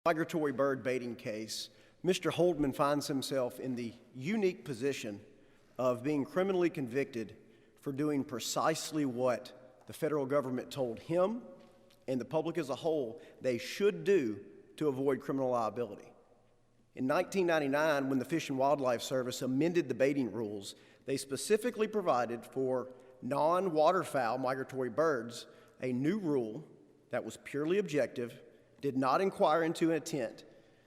Migratory bird baiting case, Mr. Holdman finds himself in the unique position of being criminally convicted for doing precisely what the federal government told him and the public as a whole they should do to avoid criminal liability. In 1999, when the Fish and Wildlife Service amended the baiting rules, they specifically provided for non-waterfowl migratory birds a new rule that was purely objective, did not inquire into intent,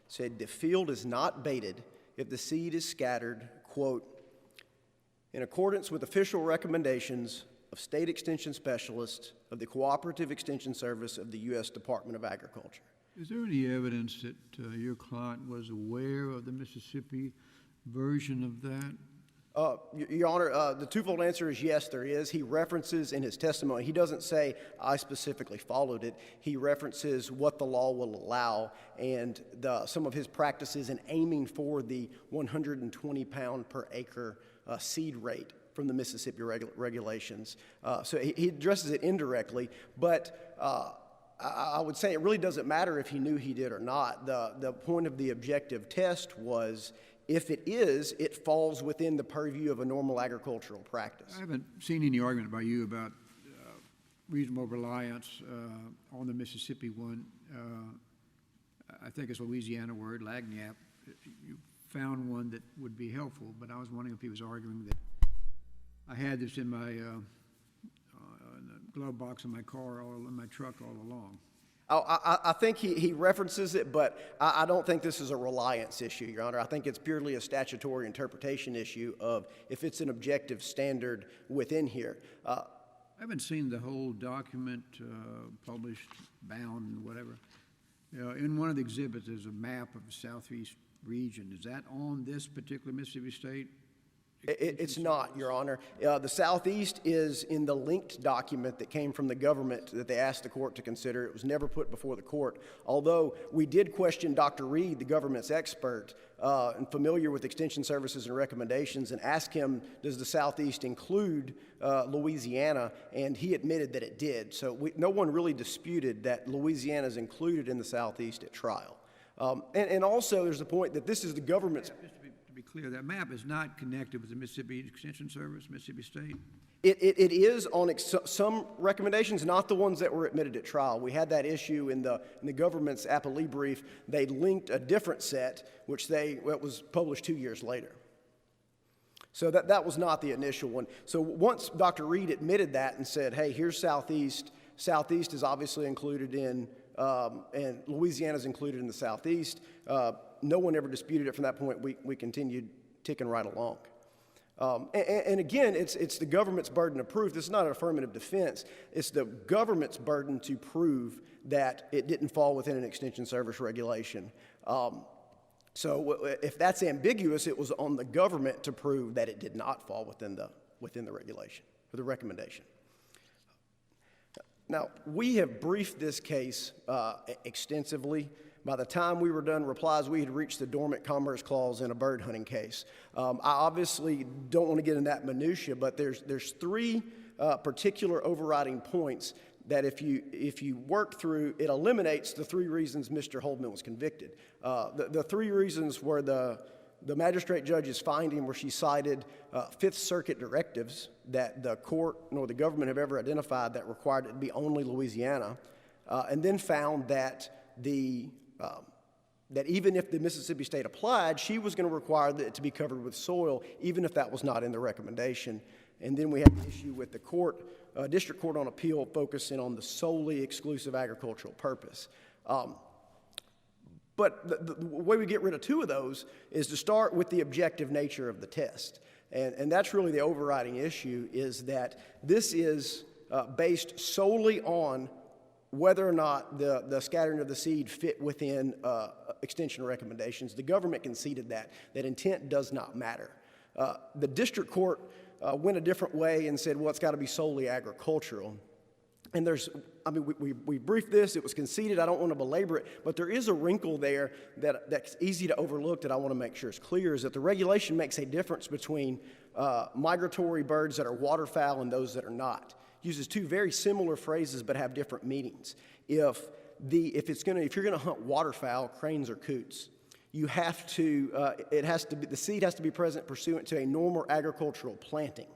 said the field is not baited if the seed is scattered, quote, in accordance with official recommendations of state extension specialists of the Cooperative Extension Service of the U.S. Department of Agriculture. Is there any evidence that your client was aware of the Mississippi version of that? Your Honor, the twofold answer is yes, there is. He references in his testimony, he doesn't say, I specifically followed it. He references what the law will allow and some of his practices in aiming for the 120 pound per acre seed rate from the Mississippi regulations. So he addresses it indirectly, but I would say it really doesn't matter if he knew he did or not. The point of the objective test was, if it is, it falls within the purview of a normal agricultural practice. I haven't seen any argument by you about reasonable reliance on the Mississippi one. I think it's a Louisiana word, lagniappe. You found one that would be helpful, but I was wondering if he was arguing that I had this in my glove box in my car, in my truck all along. I think he references it, but I don't think this is a reliance issue, Your Honor. I think it's purely a statutory interpretation issue of if it's an objective standard within here. I haven't seen the whole document published, bound, whatever. In one of the exhibits, there's a map of the Southeast region. Is that on this particular Mississippi State? It's not, Your Honor. The Southeast is in the linked document that came from the government that they asked the court to consider. It was never put before the court, although we did question Dr. Reed, the government's expert and familiar with extension services and recommendations, and asked him, does the Southeast include Louisiana? And he admitted that it did. So no one really disputed that Louisiana is included in the Southeast at trial. And also there's the point that this is the government's... To be clear, that map is not connected with the Mississippi Extension Service, Mississippi State? It is on some recommendations, not the ones that were admitted at trial. We had that issue in the government's appellee brief. They linked a different set, which was published 2 years later. So that was not the initial one. So once Dr. Reed admitted that and said, hey, here's Southeast. Southeast is obviously included in, and Louisiana is included in the Southeast. No one ever disputed it from that point. We continued ticking right along. And again, it's the government's burden of proof. This is not an affirmative defense. It's the government's burden to prove that it didn't fall within an extension service regulation. So if that's ambiguous, it was on the government to prove that it did not fall within the regulation or the recommendation. Now, we have briefed this case extensively. By the time we were done replies, we had reached the dormant commerce clause in a bird hunting case. I obviously don't want to get in that minutia, but there's three particular overriding points that if you work through, it eliminates the three reasons Mr. Holdman was convicted. The three reasons were the magistrate judge's finding where she cited Fifth Circuit directives that the court nor the government have ever identified that required it to be only Louisiana, and then found that that even if the Mississippi State applied, she was going to require it to be covered with soil, even if that was not in the recommendation. And then we have the issue with the district court on appeal focusing on the solely exclusive agricultural purpose. But the way we get rid of two of those is to start with the objective nature of the test. And that's really the overriding issue, is that this is based solely on whether or not the scattering of the seed fit within extension recommendations. The government conceded that intent does not matter. The district court went a different way and said, well, it's got to be solely agricultural. And we briefed this, it was conceded, I don't want to belabor it, but there is a wrinkle there that's easy to overlook that I want to make sure is clear, is that the regulation makes a difference between migratory birds that are waterfowl and those that are not. Uses two very similar phrases but have different meanings. If if you're gonna hunt waterfowl, cranes or coots, you have to, the seed has to be present pursuant to a normal agricultural planting.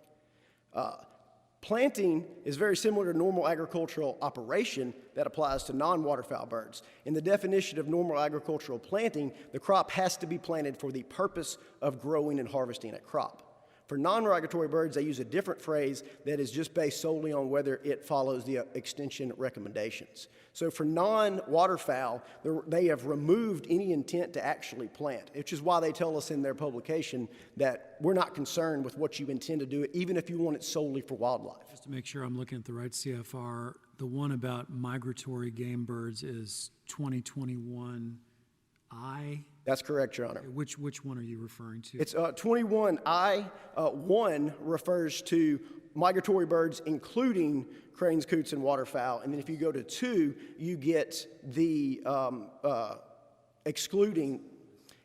Planting is very similar to normal agricultural operation that applies to non-waterfowl birds. In the definition of normal agricultural planting, the crop has to be planted for the purpose of growing and harvesting a crop. For non-migratory birds, they use a different phrase that is just based solely on whether it follows the extension recommendations. So for non-waterfowl, they have removed any intent to actually plant, which is why they tell us in their publication that we're not concerned with what you intend to do, even if you want it solely for wildlife. Just to make sure I'm looking at the right CFR, the one about migratory game birds is 2021I? That's correct, Your Honor. Which one are you referring to? It's 21I. 1 refers to migratory birds, including cranes, coots, and waterfowl. And then if you go to 2, you get the excluding.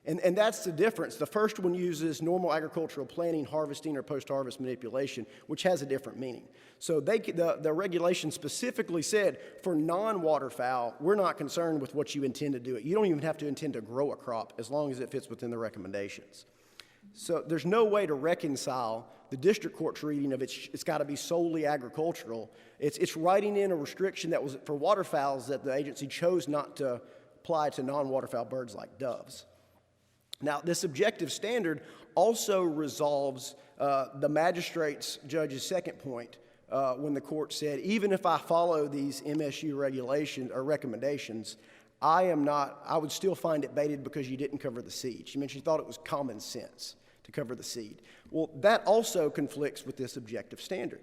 And that's the difference. The first one uses normal agricultural planting, harvesting, or post-harvest manipulation, which has a different meaning. So the regulation specifically said, for non-waterfowl, we're not concerned with what you intend to do. You don't even have to intend to grow a crop as long as it fits within the recommendations. So there's no way to reconcile the district court's reading of it's got to be solely agricultural. It's writing in a restriction that was for waterfowls that the agency chose not to apply to non-waterfowl birds like doves. Now, this objective standard also resolves the magistrate's judge's second point when the court said, even if I follow these MSU regulations or recommendations, I would still find it baited because you didn't cover the seed. She mentioned she thought it was common sense to cover the seed. Well, that also conflicts with this objective standard.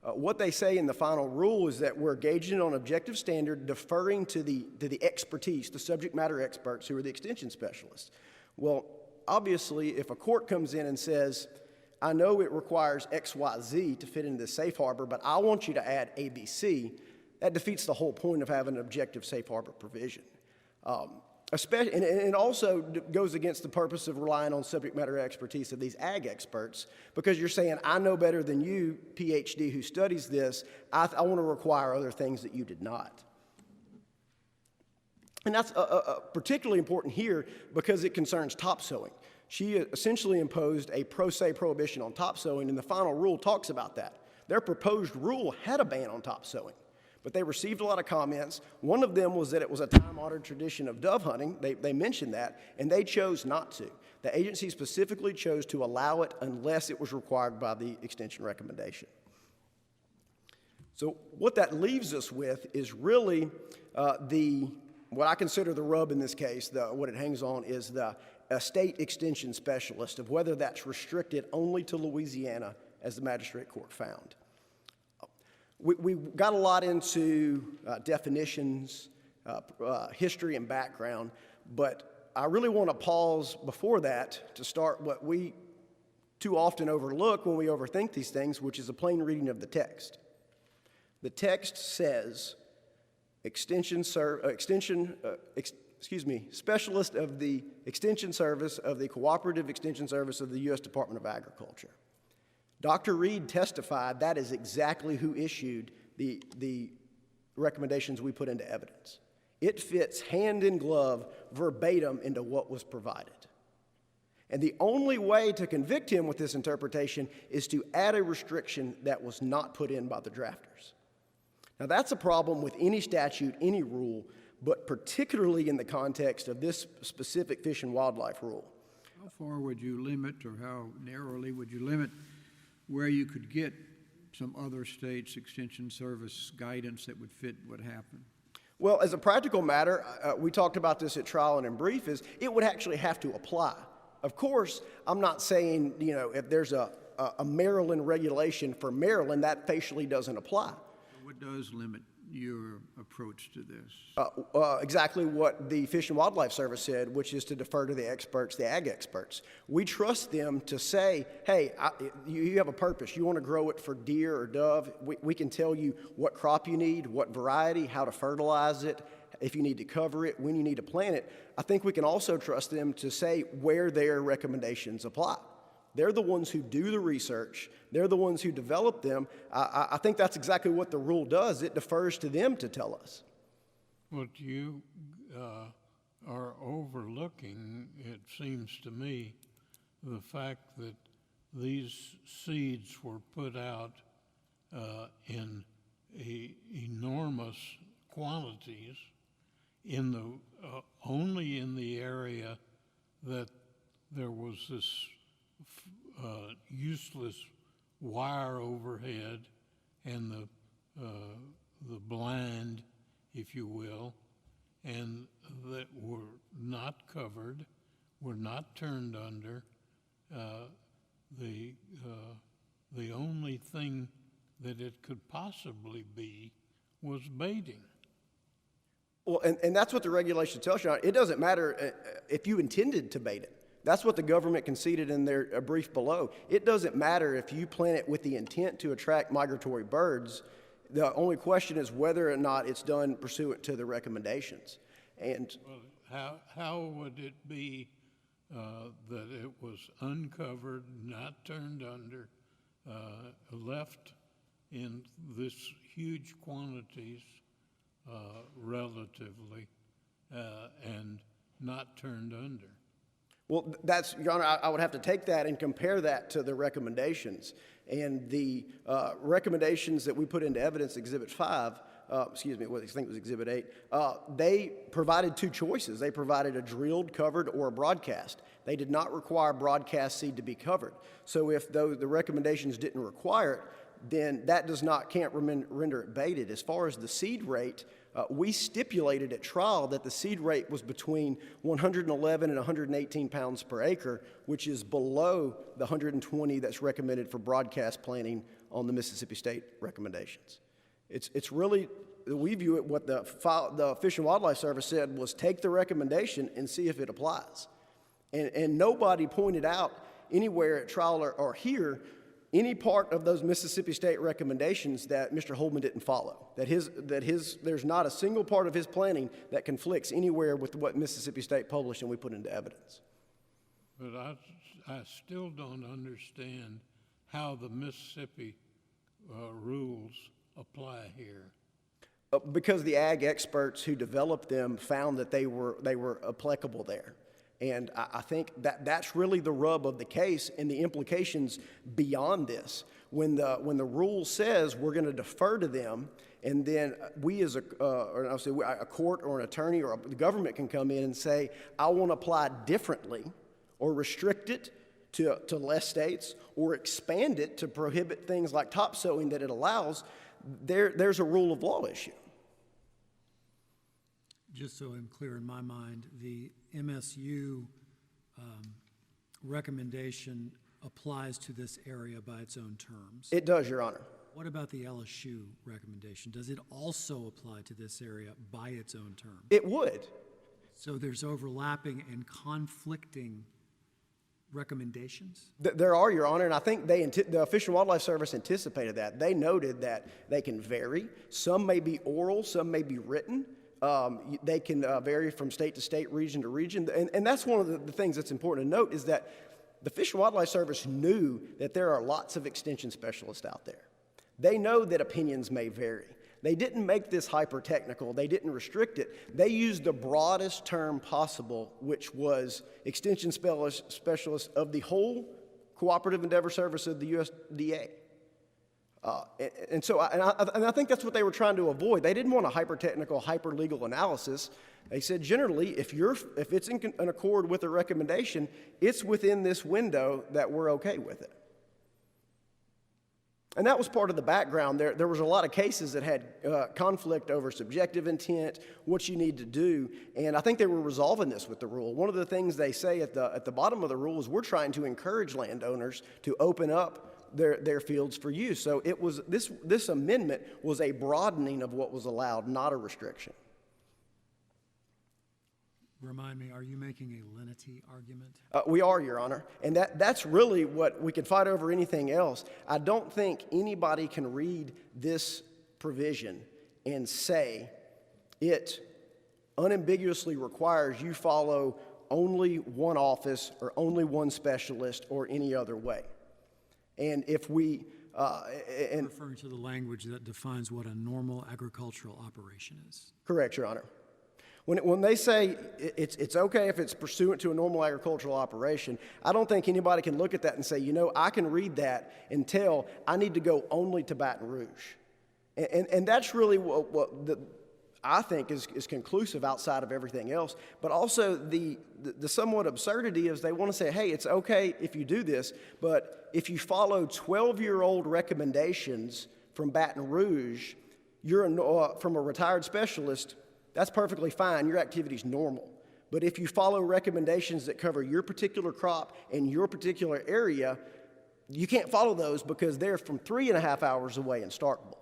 What they say in the final rule is that we're gauging on objective standard, deferring to the expertise, the subject matter experts who are the extension specialists. Well, obviously, if a court comes in and says, I know it requires X, Y, Z to fit into the safe harbor, but I want you to add A, B, C, that defeats the whole point of having an objective safe harbor provision. And it also goes against the purpose of relying on subject matter expertise of these ag experts, because you're saying, I know better than you, PhD, who studies this. I want to require other things that you did not. And that's particularly important here because it concerns top sowing. She essentially imposed a pro se prohibition on top sowing, and the final rule talks about that. Their proposed rule had a ban on top sowing, but they received a lot of comments. One of them was that it was a time-honored tradition of dove hunting. They mentioned that, and they chose not to. The agency specifically chose to allow it unless it was required by the extension recommendation. So what that leaves us with is really what I consider the rub in this case, what it hangs on is the state extension specialist of whether that's restricted only to Louisiana, as the magistrate court found. We got a lot into definitions, history, and background, but I really want to pause before that to start what we too often overlook when we overthink these things, which is a plain reading of the text. The text says, specialist of the Extension Service of the Cooperative Extension Service of the U.S. Department of Agriculture. Dr. Reed testified that is exactly who issued the recommendations we put into evidence. It fits hand in glove, verbatim, into what was provided. And the only way to convict him with this interpretation is to add a restriction that was not put in by the drafters. Now, that's a problem with any statute, any rule, but particularly in the context of this specific fish and wildlife rule. How far would you limit, or how narrowly would you limit where you could get some other states' extension service guidance that would fit what happened? Well, as a practical matter, we talked about this at trial and in brief, is it would actually have to apply. Of course, I'm not saying, if there's a Maryland regulation for Maryland, that facially doesn't apply. What does limit your approach to this? Exactly what the Fish and Wildlife Service said, which is to defer to the experts, the ag experts. We trust them to say, hey, you have a purpose. You want to grow it for deer or dove. We can tell you what crop you need, what variety, how to fertilize it, if you need to cover it, when you need to plant it. I think we can also trust them to say where their recommendations apply. They're the ones who do the research. They're the ones who develop them. I think that's exactly what the rule does. It defers to them to tell us. What you are overlooking, it seems to me, the fact that these seeds were put out in enormous quantities in the only in the area that there was this useless wire overhead and the blind, if you will, and that were not covered, were not turned under. The only thing that it could possibly be was baiting. Well, and that's what the regulation tells you. It doesn't matter if you intended to bait it. That's what the government conceded in their brief below. It doesn't matter if you plant it with the intent to attract migratory birds. The only question is whether or not it's done pursuant to the recommendations. And well, how would it be that it was uncovered, not turned under, left in this huge quantities relatively, and not turned under? well, that's, Your Honor, I would have to take that and compare that to the recommendations. And the recommendations that we put into evidence, Exhibit 5, excuse me, what I think it was Exhibit 8, they provided two choices. They provided a drilled, covered, or a broadcast. They did not require broadcast seed to be covered. So if the recommendations didn't require it, then that can't render it baited. As far as the seed rate, we stipulated at trial that the seed rate was between 111 and 118 pounds per acre, which is below the 120 that's recommended for broadcast planting on the Mississippi State recommendations. It's really, we view it, what the Fish and Wildlife Service said was take the recommendation and see if it applies. And nobody pointed out anywhere at trial or here any part of those Mississippi State recommendations that Mr. Holdman didn't follow. There's not a single part of his planning that conflicts anywhere with what Mississippi State published and we put into evidence. But I still don't understand how the Mississippi rules apply here. Because the ag experts who developed them found that they were applicable there. And I think that's really the rub of the case and the implications beyond this. When the rule says we're going to defer to them, and then we as a court or an attorney or the government can come in and say, I want to apply differently or restrict it to less states or expand it to prohibit things like topsowing that it allows, there's a rule of law issue. Just so I'm clear in my mind, the MSU recommendation applies to this area by its own terms. It does, Your Honor. What about the LSU recommendation? Does it also apply to this area by its own terms? It would. So there's overlapping and conflicting recommendations? There are, Your Honor, and I think the Fish and Wildlife Service anticipated that. They noted that they can vary. Some may be oral, some may be written. They can vary from state to state, region to region. And that's one of the things that's important to note is that the Fish and Wildlife Service knew that there are lots of extension specialists out there. They know that opinions may vary. They didn't make this hyper-technical. They didn't restrict it. They used the broadest term possible, which was extension specialist of the whole cooperative endeavor service of the USDA. And I think that's what they were trying to avoid. They didn't want a hyper-technical, hyper-legal analysis. They said generally, if it's in accord with a recommendation, it's within this window that we're okay with it. And that was part of the background. There was a lot of cases that had conflict over subjective intent, what you need to do, and I think they were resolving this with the rule. One of the things they say at the bottom of the rule is we're trying to encourage landowners to open up their fields for use. So it was this amendment was a broadening of what was allowed, not a restriction. Remind me, are you making a lenity argument? We are, Your Honor, and that's really what we could fight over anything else. I don't think anybody can read this provision and say it unambiguously requires you follow only one office or only one specialist or any other way. And if we Referring to the language that defines what a normal agricultural operation is. Correct, Your Honor. When they say it's okay if it's pursuant to a normal agricultural operation, I don't think anybody can look at that and say, you know, I can read that and tell I need to go only to Baton Rouge. And that's really what I think is conclusive outside of everything else. But also the somewhat absurdity is they want to say, hey, it's okay if you do this, but if you follow 12-year-old recommendations from Baton Rouge, you're from a retired specialist, that's perfectly fine. Your activity's normal. But if you follow recommendations that cover your particular crop in your particular area, you can't follow those because they're from 3.5 hours away in Starkville.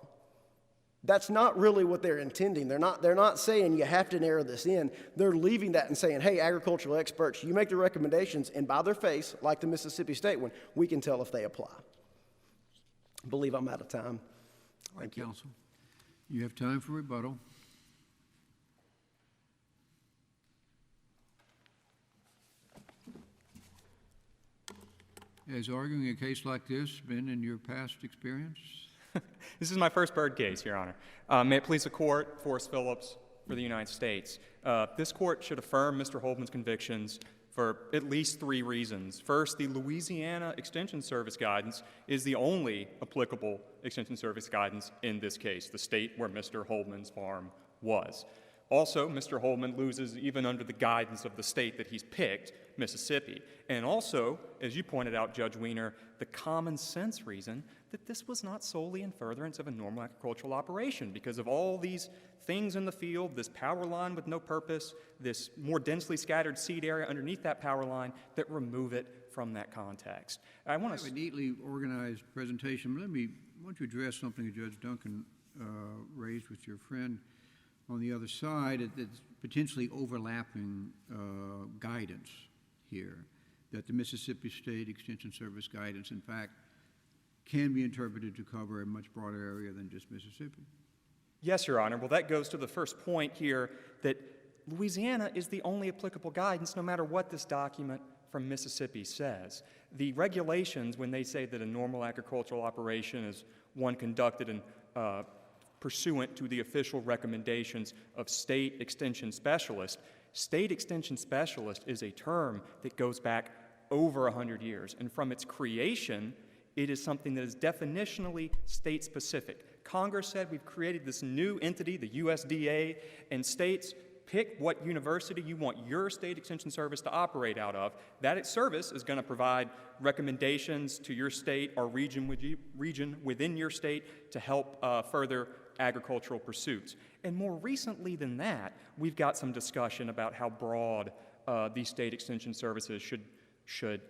That's not really what they're intending. They're not saying you have to narrow this in. They're leaving that and saying, hey, agricultural experts, you make the recommendations, and by their face, like the Mississippi State one, we can tell if they apply. I believe I'm out of time. Thank you. Counsel. You have time for rebuttal. Has arguing a case like this been in your past experience? This is my first bird case, Your Honor. May it please the Court, Forrest Phillips for the United States. This Court should affirm Mr. Holdman's convictions for at least 3 reasons. First, the Louisiana Extension Service guidance is the only applicable Extension Service guidance in this case, the state where Mr. Holdman's farm was. Also, Mr. Holdman loses even under the guidance of the state that he's picked, Mississippi. And also, as you pointed out, Judge Wiener, the common sense reason that this was not solely in furtherance of a normal agricultural operation because of all these things in the field, this power line with no purpose, this more densely scattered seed area underneath that power line that remove it from that context. I want to have a neatly organized presentation. But I want to address something that Judge Duncan raised with your friend on the other side. It's potentially overlapping guidance here, that the Mississippi State Extension Service guidance, in fact, can be interpreted to cover a much broader area than just Mississippi. Yes, Your Honor. Well, that goes to the first point here, that Louisiana is the only applicable guidance no matter what this document from Mississippi says. The regulations, when they say that a normal agricultural operation is one conducted in pursuant to the official recommendations of state extension specialist, state extension specialist is a term that goes back over 100 years. And from its creation, it is something that is definitionally state-specific. Congress said we've created this new entity, the USDA, and states pick what university you want your state extension service to operate out of. That service is going to provide recommendations to your state or region within your state to help further agricultural pursuits. And more recently than that, we've got some discussion about how broad these state extension services should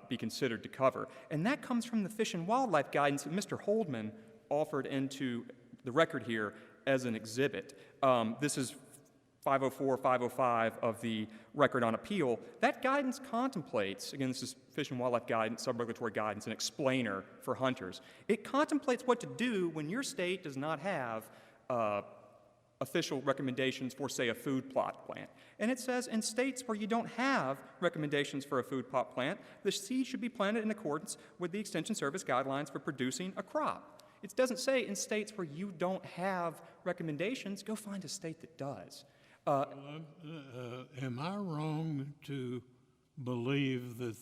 be considered to cover. And that comes from the Fish and Wildlife guidance that Mr. Holdman offered into the record here as an exhibit. This is 504, 505 of the Record on Appeal. That guidance contemplates, again, this is Fish and Wildlife guidance, sub-regulatory guidance, an explainer for hunters. It contemplates what to do when your state does not have official recommendations for, say, a food plot plant. And it says in states where you don't have recommendations for a food plot plant, the seed should be planted in accordance with the Extension Service guidelines for producing a crop. It doesn't say in states where you don't have recommendations, go find a state that does. Am I wrong to believe that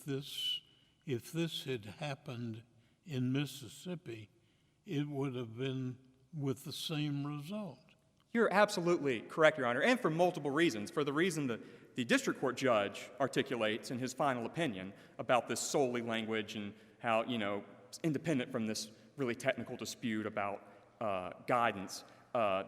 if this had happened in Mississippi, it would have been with the same result? You're absolutely correct, Your Honor, and for multiple reasons. For the reason that the district court judge articulates in his final opinion about this solely language and how, independent from this really technical dispute about guidance,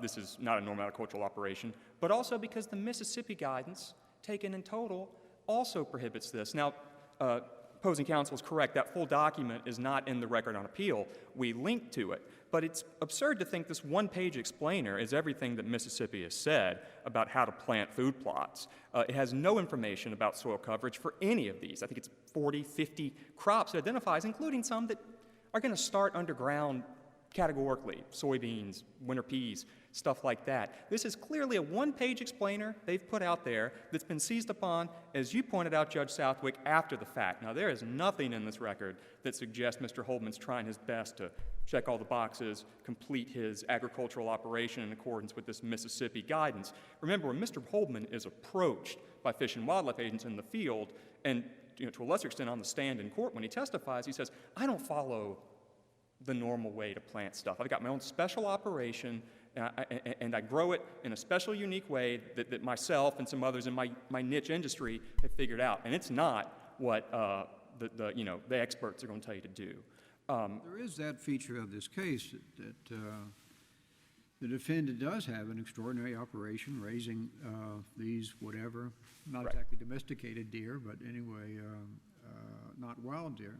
this is not a normal agricultural operation, but also because the Mississippi guidance, taken in total, also prohibits this. Now, opposing counsel is correct. That full document is not in the Record on Appeal. We linked to it. But it's absurd to think this one-page explainer is everything that Mississippi has said about how to plant food plots. It has no information about soil coverage for any of these. I think it's 40, 50 crops it identifies, including some that are going to start underground categorically, soybeans, winter peas, stuff like that. This is clearly a one-page explainer they've put out there that's been seized upon, as you pointed out, Judge Southwick, after the fact. Now, there is nothing in this record that suggests Mr. Holdman's trying his best to check all the boxes, complete his agricultural operation in accordance with this Mississippi guidance. Remember, when Mr. Holdman is approached by Fish and Wildlife agents in the field, and to a lesser extent on the stand in court when he testifies, he says, I don't follow the normal way to plant stuff. I've got my own special operation, and I grow it in a special, unique way that myself and some others in my niche industry have figured out. And it's not what the experts are going to tell you to do. There is that feature of this case that the defendant does have an extraordinary operation raising these whatever, not exactly domesticated deer, but anyway, not wild deer.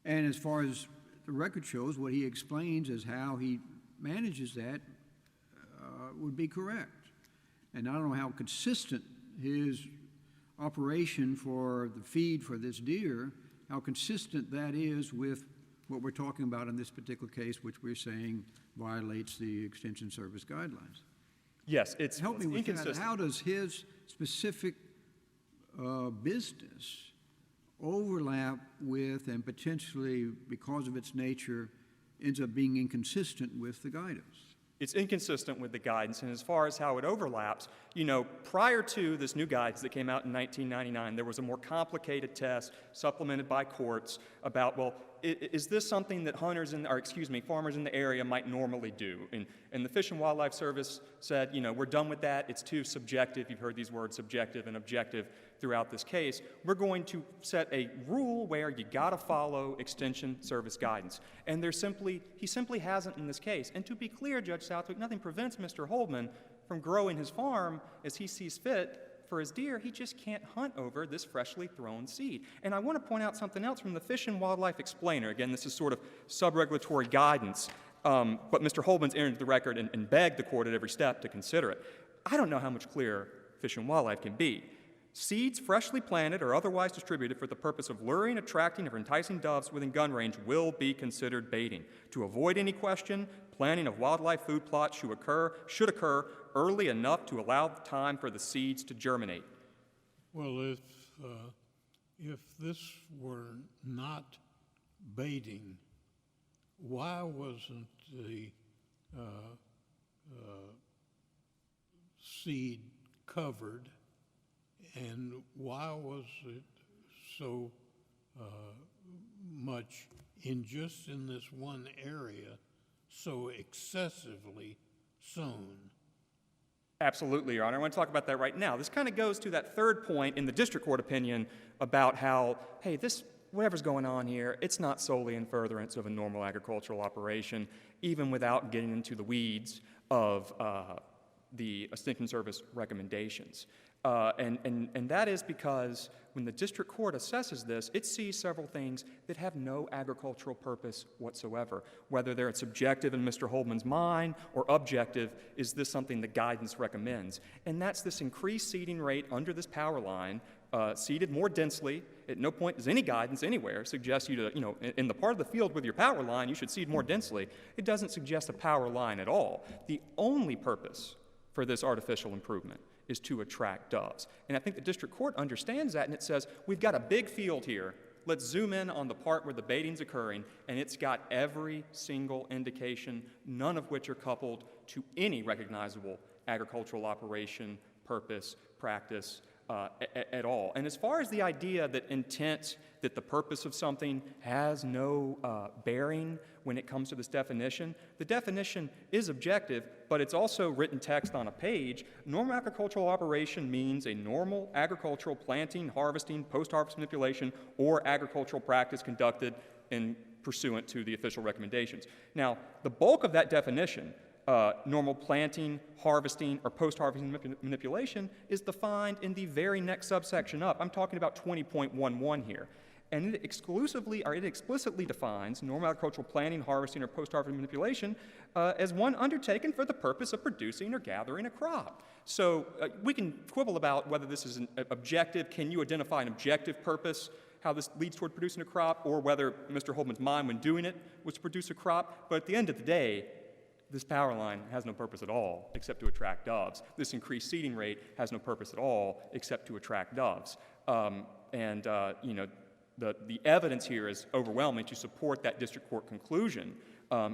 And as far as the record shows, what he explains as how he manages that would be correct. And I don't know how consistent his operation for the feed for this deer, how consistent that is with what we're talking about in this particular case, which we're saying violates the Extension Service guidelines. Yes, it's Help me with inconsistent. that. How does his specific business overlap with and potentially, because of its nature, ends up being inconsistent with the guidance? It's inconsistent with the guidance, and as far as how it overlaps, prior to this new guidance that came out in 1999, there was a more complicated test supplemented by courts about, well, is this something that farmers in the area might normally do? And the Fish and Wildlife Service said, we're done with that. It's too subjective. You've heard these words, subjective and objective, throughout this case. We're going to set a rule where you got to follow Extension Service guidance. And he simply hasn't in this case. And to be clear, Judge Southwick, nothing prevents Mr. Holdman from growing his farm as he sees fit for his deer. He just can't hunt over this freshly thrown seed. And I want to point out something else from the Fish and Wildlife Explainer. Again, this is sort of sub-regulatory guidance, but Mr. Holdman's entered the record and begged the court at every step to consider it. I don't know how much clearer Fish and Wildlife can be. Seeds freshly planted or otherwise distributed for the purpose of luring, attracting, or enticing doves within gun range will be considered baiting. To avoid any question, planting of wildlife food plots should occur early enough to allow time for the seeds to germinate. Well, if this were not baiting, why wasn't the seed covered, and why was it so much just in this one area so excessively sown? Absolutely, Your Honor. I want to talk about that right now. This kind of goes to that third point in the district court opinion about how, hey, whatever's going on here, it's not solely in furtherance of a normal agricultural operation, even without getting into the weeds of the Extension Service recommendations. And that is because when the district court assesses this, it sees several things that have no agricultural purpose whatsoever. Whether they're subjective in Mr. Holdman's mind or objective, is this something the guidance recommends? And that's this increased seeding rate under this power line, seeded more densely. At no point does any guidance anywhere suggest you to, in the part of the field with your power line, you should seed more densely. It doesn't suggest a power line at all. The only purpose for this artificial improvement is to attract doves. And I think the district court understands that, and it says, we've got a big field here. Let's zoom in on the part where the baiting's occurring, and it's got every single indication, none of which are coupled to any recognizable agricultural operation, purpose, practice, at all. And as far as the idea that intent, that the purpose of something has no bearing when it comes to this definition, the definition is objective, but it's also written text on a page. Normal agricultural operation means a normal agricultural planting, harvesting, post-harvest manipulation, or agricultural practice conducted in pursuant to the official recommendations. Now, the bulk of that definition, normal planting, harvesting, or post-harvesting manipulation, is defined in the very next subsection up. I'm talking about 20.11 here. And it explicitly defines normal agricultural planting, harvesting, or post-harvest manipulation as one undertaken for the purpose of producing or gathering a crop. So we can quibble about whether this is an objective. Can you identify an objective purpose how this leads toward producing a crop, or whether Mr. Holdman's mind when doing it was to produce a crop. But at the end of the day, this power line has no purpose at all except to attract doves. This increased seeding rate has no purpose at all except to attract doves. The evidence here is overwhelming to support that district court conclusion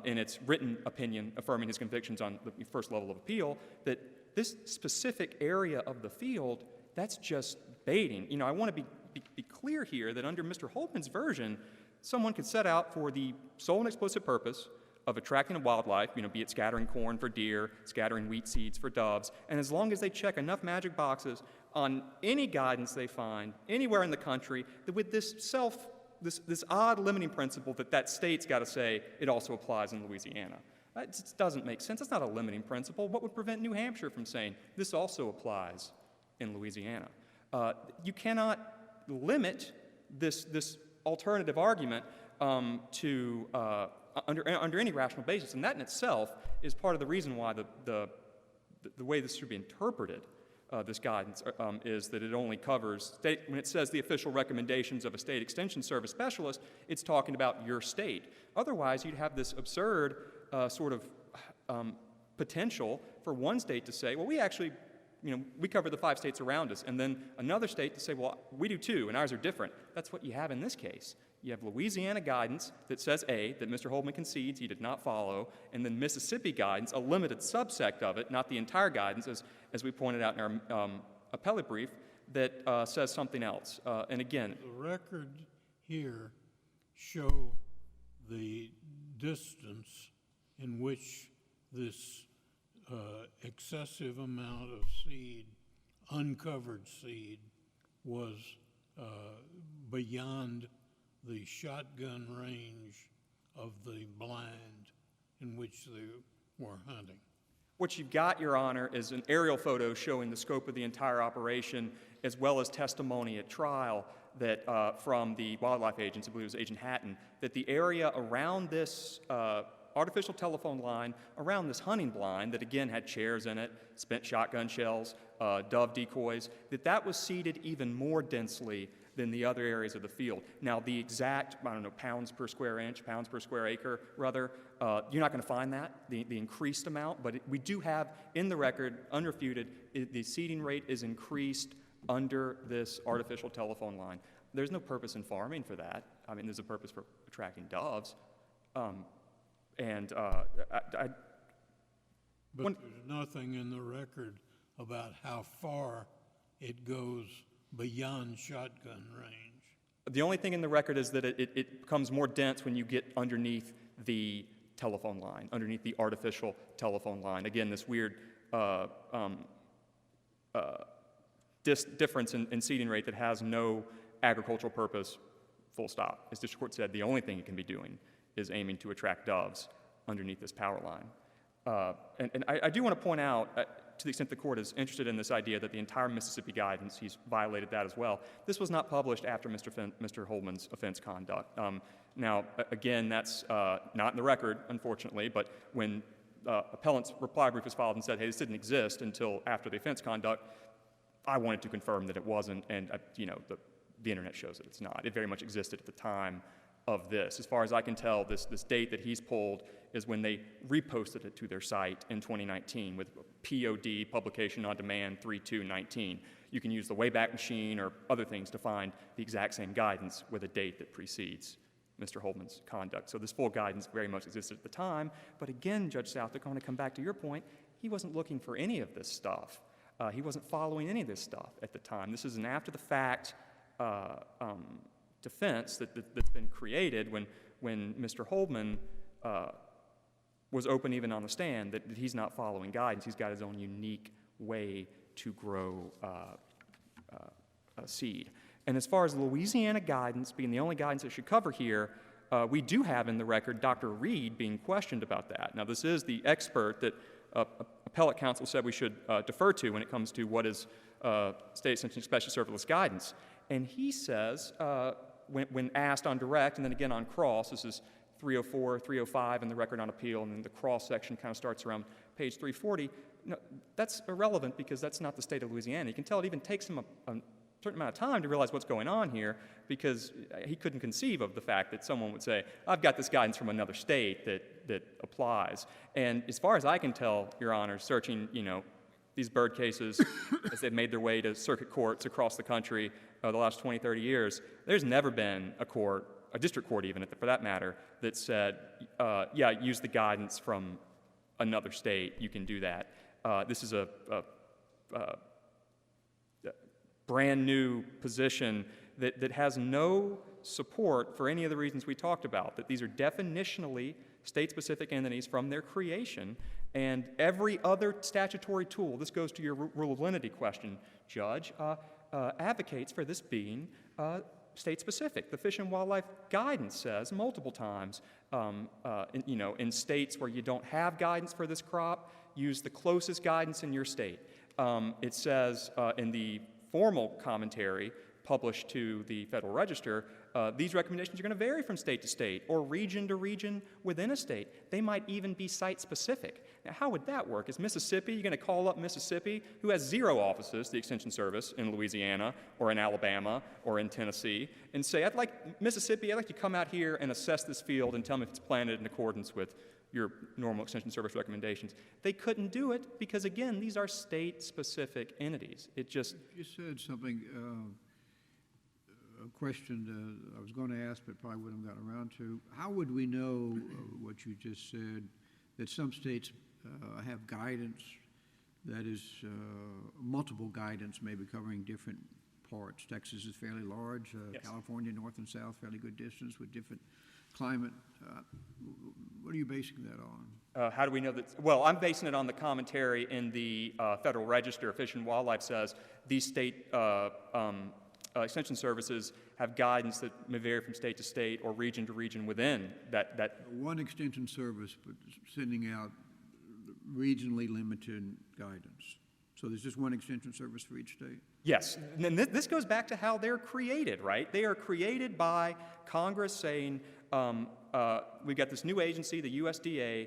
in its written opinion affirming his convictions on the first level of appeal, that this specific area of the field, that's just baiting. I want to be clear here that under Mr. Holdman's version, someone could set out for the sole and explicit purpose of attracting wildlife, be it scattering corn for deer, scattering wheat seeds for doves, and as long as they check enough magic boxes on any guidance they find anywhere in the country, that with this odd limiting principle that state's got to say it also applies in Louisiana. That just doesn't make sense. That's not a limiting principle. What would prevent New Hampshire from saying this also applies in Louisiana? You cannot limit this alternative argument to under any rational basis, and that in itself is part of the reason why the way this should be interpreted, this guidance, is that it only covers when it says the official recommendations of a state extension service specialist, it's talking about your state. Otherwise, you'd have this absurd sort of potential for one state to say, well, we actually, we cover the 5 states around us, and then another state to say, well, we do too, and ours are different. That's what you have in this case. You have Louisiana guidance that says A, that Mr. Holdman concedes he did not follow, and then Mississippi guidance, a limited subsect of it, not the entire guidance, as we pointed out in our appellate brief, that says something else. And again, the record here show the distance in which this excessive amount of seed, uncovered seed, was beyond the shotgun range of the blind in which they were hunting. What you've got, Your Honor, is an aerial photo showing the scope of the entire operation, as well as testimony at trial that from the wildlife agents, I believe it was Agent Hatton, that the area around this artificial telephone line, around this hunting blind that again had chairs in it, spent shotgun shells, dove decoys, that was seeded even more densely than the other areas of the field. Now, the exact, pounds per square inch, pounds per square acre, rather, you're not going to find that, the increased amount, but we do have in the record, unrefuted, the seeding rate is increased under this artificial telephone line. There's no purpose in farming for that. There's a purpose for attracting doves. But there's nothing in the record about how far it goes beyond shotgun range. The only thing in the record is that it becomes more dense when you get underneath the telephone line, underneath the artificial telephone line. Again, this weird difference in seeding rate that has no agricultural purpose, full stop. As District Court said, the only thing it can be doing is aiming to attract doves underneath this power line. And I do want to point out, to the extent the court is interested in this idea that the entire Mississippi guidance, he's violated that as well. This was not published after Mr. Holdman's offense conduct. Now, again, that's not in the record, unfortunately, but when appellant's reply brief was filed and said, hey, this didn't exist until after the offense conduct, I wanted to confirm that it wasn't, and the internet shows that it's not. It very much existed at the time of this. As far as I can tell, this date that he's pulled is when they reposted it to their site in 2019 with POD, Publication on Demand 3/2/19. You can use the Wayback Machine or other things to find the exact same guidance with a date that precedes Mr. Holdman's conduct. So this full guidance very much existed at the time. But again, Judge Southwick, I want to come back to your point. He wasn't looking for any of this stuff. He wasn't following any of this stuff at the time. This is an after-the-fact defense that's been created when Mr. Holdman was open even on the stand that he's not following guidance. He's got his own unique way to grow seed. And as far as Louisiana guidance being the only guidance it should cover here, we do have in the record Dr. Reed being questioned about that. Now, this is the expert that appellate counsel said we should defer to when it comes to what is state extension special service guidance. And he says, when asked on direct and then again on cross, this is 304, 305 in the record on appeal, and then the cross section kind of starts around page 340. No, that's irrelevant because that's not the state of Louisiana. You can tell it even takes him certain amount of time to realize what's going on here, because he couldn't conceive of the fact that someone would say, I've got this guidance from another state that applies. And as far as I can tell, Your Honor, searching, these bird cases as they've made their way to circuit courts across the country the last 20, 30 years, there's never been a court, a district court even, for that matter, that said, use the guidance from another state, you can do that. This is a brand new position that has no support for any of the reasons we talked about, that these are definitionally state-specific entities from their creation, and every other statutory tool, this goes to your rule of lenity question, Judge, advocates for this being state-specific. The Fish and Wildlife Guidance says multiple times, in states where you don't have guidance for this crop, use the closest guidance in your state. It says in the formal commentary published to the Federal Register, these recommendations are going to vary from state to state or region to region within a state. They might even be site-specific. Now, how would that work? Is Mississippi, you're going to call up Mississippi, who has 0 offices, the Extension Service, in Louisiana or in Alabama or in Tennessee, and say, I'd like you to come out here and assess this field and tell me if it's planted in accordance with your normal Extension Service recommendations. They couldn't do it because, again, these are state-specific entities. It just... You said something, a question I was going to ask but probably wouldn't have gotten around to. How would we know what you just said, that some states have guidance that is multiple guidance, maybe covering different parts? Texas is fairly large. Yes. California, north and south, fairly good distance with different climate. What are you basing that on? How do we know that? Well, I'm basing it on the commentary in the Federal Register. Fish and Wildlife says these state extension services have guidance that may vary from state to state or region to region within that. One extension service, but sending out regionally limited guidance. So there's just one extension service for each state? Yes, and this goes back to how they're created, right? They are created by Congress saying, we've got this new agency, the USDA,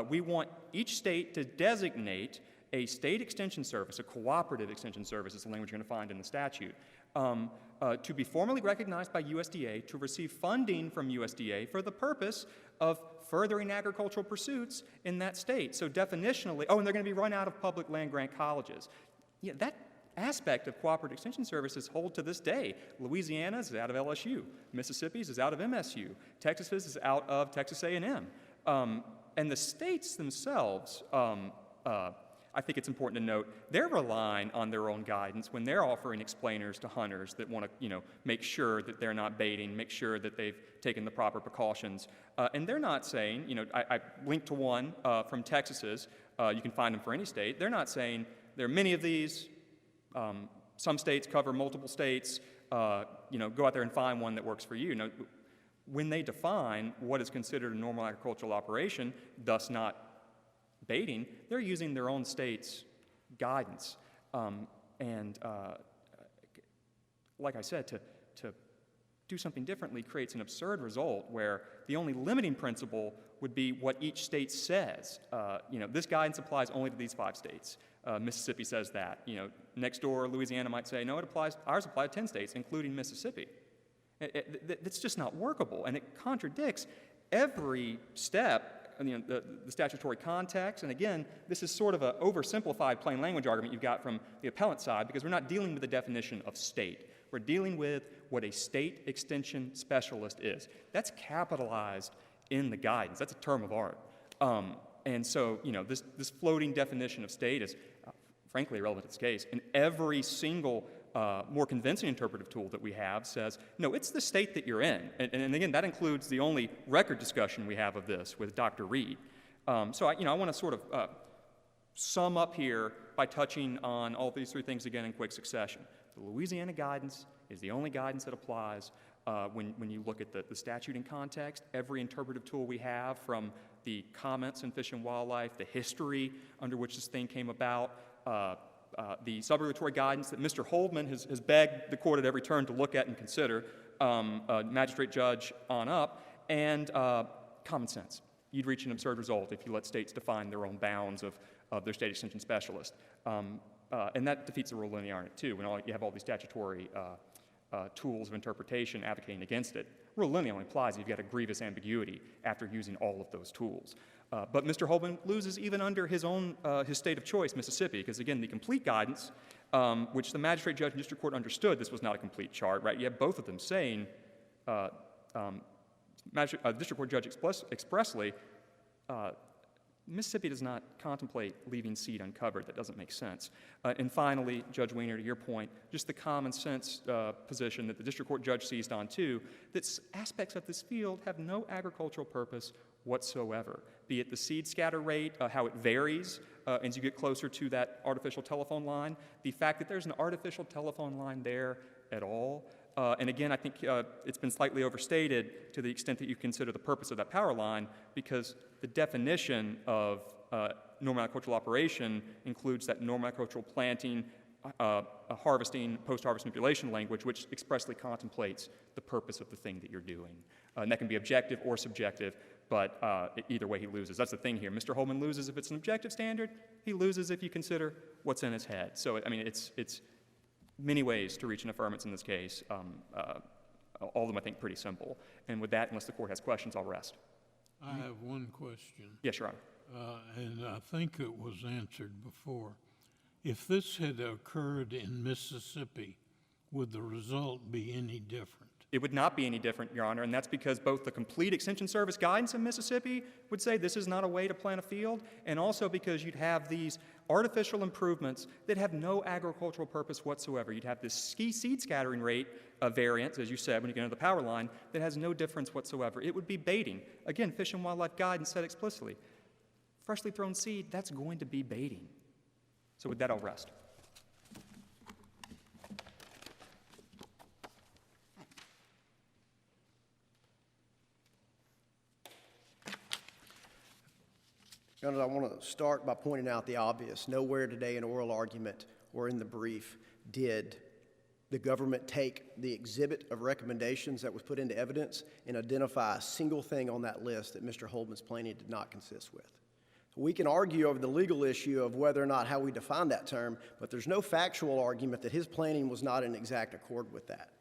we want each state to designate a state extension service, a cooperative extension service is the language you're going to find in the statute, to be formally recognized by USDA, to receive funding from USDA for the purpose of furthering agricultural pursuits in that state. So definitionally, and they're going to be run out of public land-grant colleges. Yeah, that aspect of cooperative extension services hold to this day. Louisiana's is out of LSU. Mississippi's is out of MSU. Texas's is out of Texas A&M. And the states themselves, I think it's important to note, they're relying on their own guidance when they're offering explainers to hunters that want to, make sure that they're not baiting, make sure that they've taken the proper precautions. And they're not saying, I linked to one from Texas's, you can find them for any state. They're not saying there are many of these, some states cover multiple states, go out there and find one that works for you. No, when they define what is considered a normal agricultural operation, thus not baiting, they're using their own state's guidance. Like I said, to do something differently creates an absurd result where the only limiting principle would be what each state says. This guidance applies only to these 5 states. Mississippi says that. Next door, Louisiana might say, no, ours apply to 10 states, including Mississippi. It's just not workable, and it contradicts every step, the statutory context. And again, this is sort of an oversimplified plain language argument you've got from the appellant side, because we're not dealing with the definition of state. We're dealing with what a state extension specialist is. That's capitalized in the guidance. That's a term of art. And so, this floating definition of state is frankly irrelevant to this case. And every single more convincing interpretive tool that we have says, no, it's the state that you're in. And again, that includes the only record discussion we have of this with Dr. Reed. So I want to sort of sum up here by touching on all these 3 things again in quick succession. The Louisiana guidance is the only guidance that applies when you look at the statute in context. Every interpretive tool we have, from the comments in Fish and Wildlife, the history under which this thing came about, the sub-regulatory guidance that Mr. Holdman has begged the court at every turn to look at and consider, magistrate judge on up, and common sense. You'd reach an absurd result if you let states define their own bounds of their state extension specialist. and that defeats the rule of linearity too, when you have all these statutory tools of interpretation advocating against it. Rule of linearity only applies if you've got a grievous ambiguity after using all of those tools. But Mr. Holdman loses even under his state of choice, Mississippi, because again, the complete guidance, which the magistrate judge and district court understood this was not a complete chart, right? You have both of them saying, district court judge expressly, Mississippi does not contemplate leaving seed uncovered. That doesn't make sense. And finally, Judge Wiener, to your point, just the common sense position that the district court judge seized on too, that aspects of this field have no agricultural purpose whatsoever, be it the seed scatter rate, how it varies as you get closer to that artificial telephone line, the fact that there's an artificial telephone line there at all. And again, I think it's been slightly overstated to the extent that you consider the purpose of that power line, because the definition of normal agricultural operation includes that normal agricultural planting, harvesting, post-harvest manipulation language, which expressly contemplates the purpose of the thing that you're doing. And that can be objective or subjective, but either way he loses. That's the thing here. Mr. Holdman loses if it's an objective standard. He loses if you consider what's in his head. So, I mean, it's many ways to reach an affirmance in this case. All of them, I think, pretty simple. And with that, unless the court has questions, I'll rest. I have one question. Yes, Your Honor. And I think it was answered before. If this had occurred in Mississippi, would the result be any different? It would not be any different, Your Honor, and that's because both the complete Extension Service guidance in Mississippi would say this is not a way to plant a field, and also because you'd have these artificial improvements that have no agricultural purpose whatsoever. You'd have this seed scattering rate variance, as you said, when you get into the power line, that has no difference whatsoever. It would be baiting. Again, Fish and Wildlife Guidance said explicitly, freshly thrown seed, that's going to be baiting. So with that, I'll rest. Your Honor, I want to start by pointing out the obvious. Nowhere today in oral argument or in the brief did the government take the exhibit of recommendations that was put into evidence and identify a single thing on that list that Mr. Holdman's planning did not consist with. We can argue over the legal issue of whether or not how we define that term, but there's no factual argument that his planning was not in exact accord with that.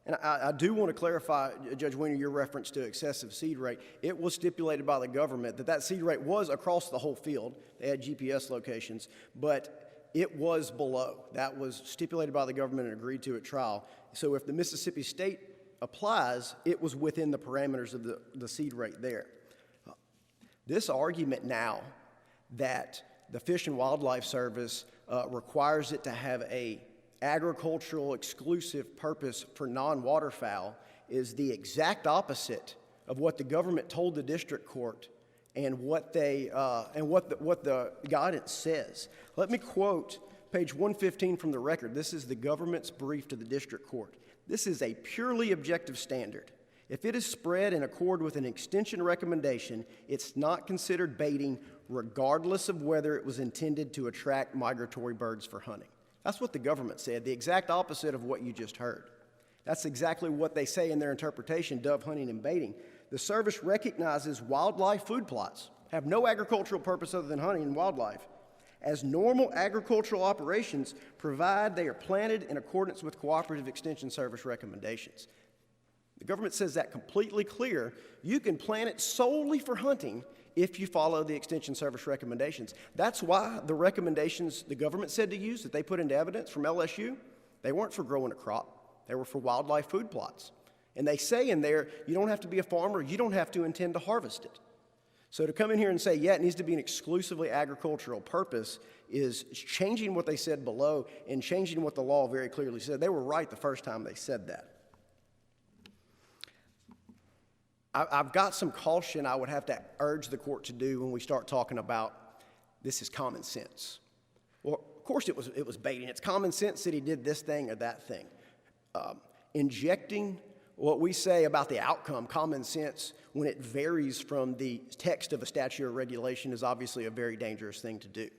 And I do want to clarify, Judge Wiener, your reference to excessive seed rate. It was stipulated by the government that that seed rate was across the whole field. They had GPS locations, but it was below. That was stipulated by the government and agreed to at trial. So if the Mississippi state applies, it was within the parameters of the seed rate there. This argument now that the Fish and Wildlife Service requires it to have a agricultural exclusive purpose for non-waterfowl is the exact opposite of what the government told the district court and what the guidance says. Let me quote page 115 from the record. This is the government's brief to the district court. This is a purely objective standard. If it is spread in accord with an extension recommendation, it's not considered baiting regardless of whether it was intended to attract migratory birds for hunting. That's what the government said, the exact opposite of what you just heard. That's exactly what they say in their interpretation, dove hunting and baiting. The service recognizes wildlife food plots, have no agricultural purpose other than hunting and wildlife, as normal agricultural operations, provide they are planted in accordance with Cooperative Extension Service recommendations. The government says that completely clear. You can plant it solely for hunting if you follow the Extension Service recommendations. That's why the recommendations the government said to use that they put into evidence from LSU, they weren't for growing a crop. They were for wildlife food plots. And they say in there, you don't have to be a farmer, you don't have to intend to harvest it. So to come in here and say, yeah, it needs to be an exclusively agricultural purpose is changing what they said below and changing what the law very clearly said. They were right the first time they said that. I've got some caution I would have to urge the court to do when we start talking about this is common sense. Well, of course it was baiting. It's common sense that he did this thing or that thing. Injecting what we say about the outcome, common sense, when it varies from the text of a statute or regulation is obviously a very dangerous thing to do.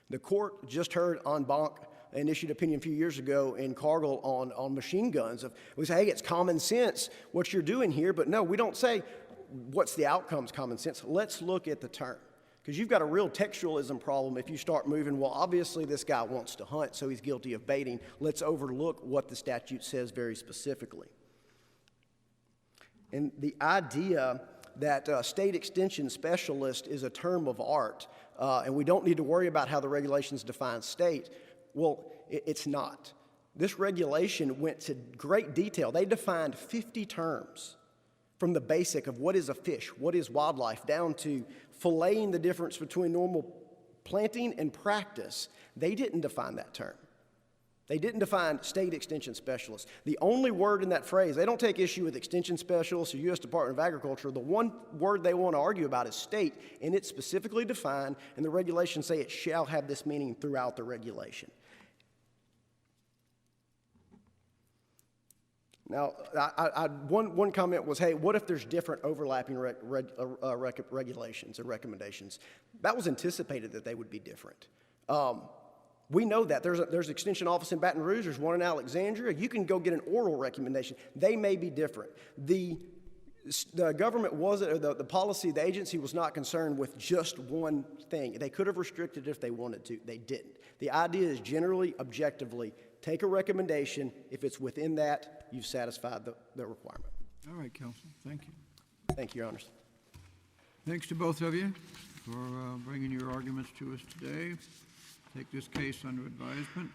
The court just heard en banc and issued opinion a few years ago in Cargill on machine guns. We say, hey, it's common sense what you're doing here, but no, we don't say what's the outcome's common sense. Let's look at the term. Because you've got a real textualism problem if you start moving, well, obviously this guy wants to hunt, so he's guilty of baiting. Let's overlook what the statute says very specifically. And the idea that state extension specialist is a term of art, and we don't need to worry about how the regulations define state, well, it's not. This regulation went to great detail. They defined 50 terms, from the basic of what is a fish, what is wildlife, down to filleting the difference between normal planting and practice. They didn't define that term. They didn't define state extension specialist. The only word in that phrase, they don't take issue with extension specialists or U.S. Department of Agriculture. The one word they want to argue about is state, and it's specifically defined, and the regulations say it shall have this meaning throughout the regulation. Now, one comment was, hey, what if there's different overlapping regulations or recommendations? That was anticipated that they would be different. We know that. There's an extension office in Baton Rouge. There's one in Alexandria. You can go get an oral recommendation. They may be different. The government wasn't, or the policy, the agency was not concerned with just one thing. They could have restricted it if they wanted to. They didn't. The idea is generally, objectively, take a recommendation. If it's within that, you've satisfied the requirement. All right, Counsel, thank you. Thank you, Your Honors. Thanks to both of you for bringing your arguments to us today. Take this case under advisement.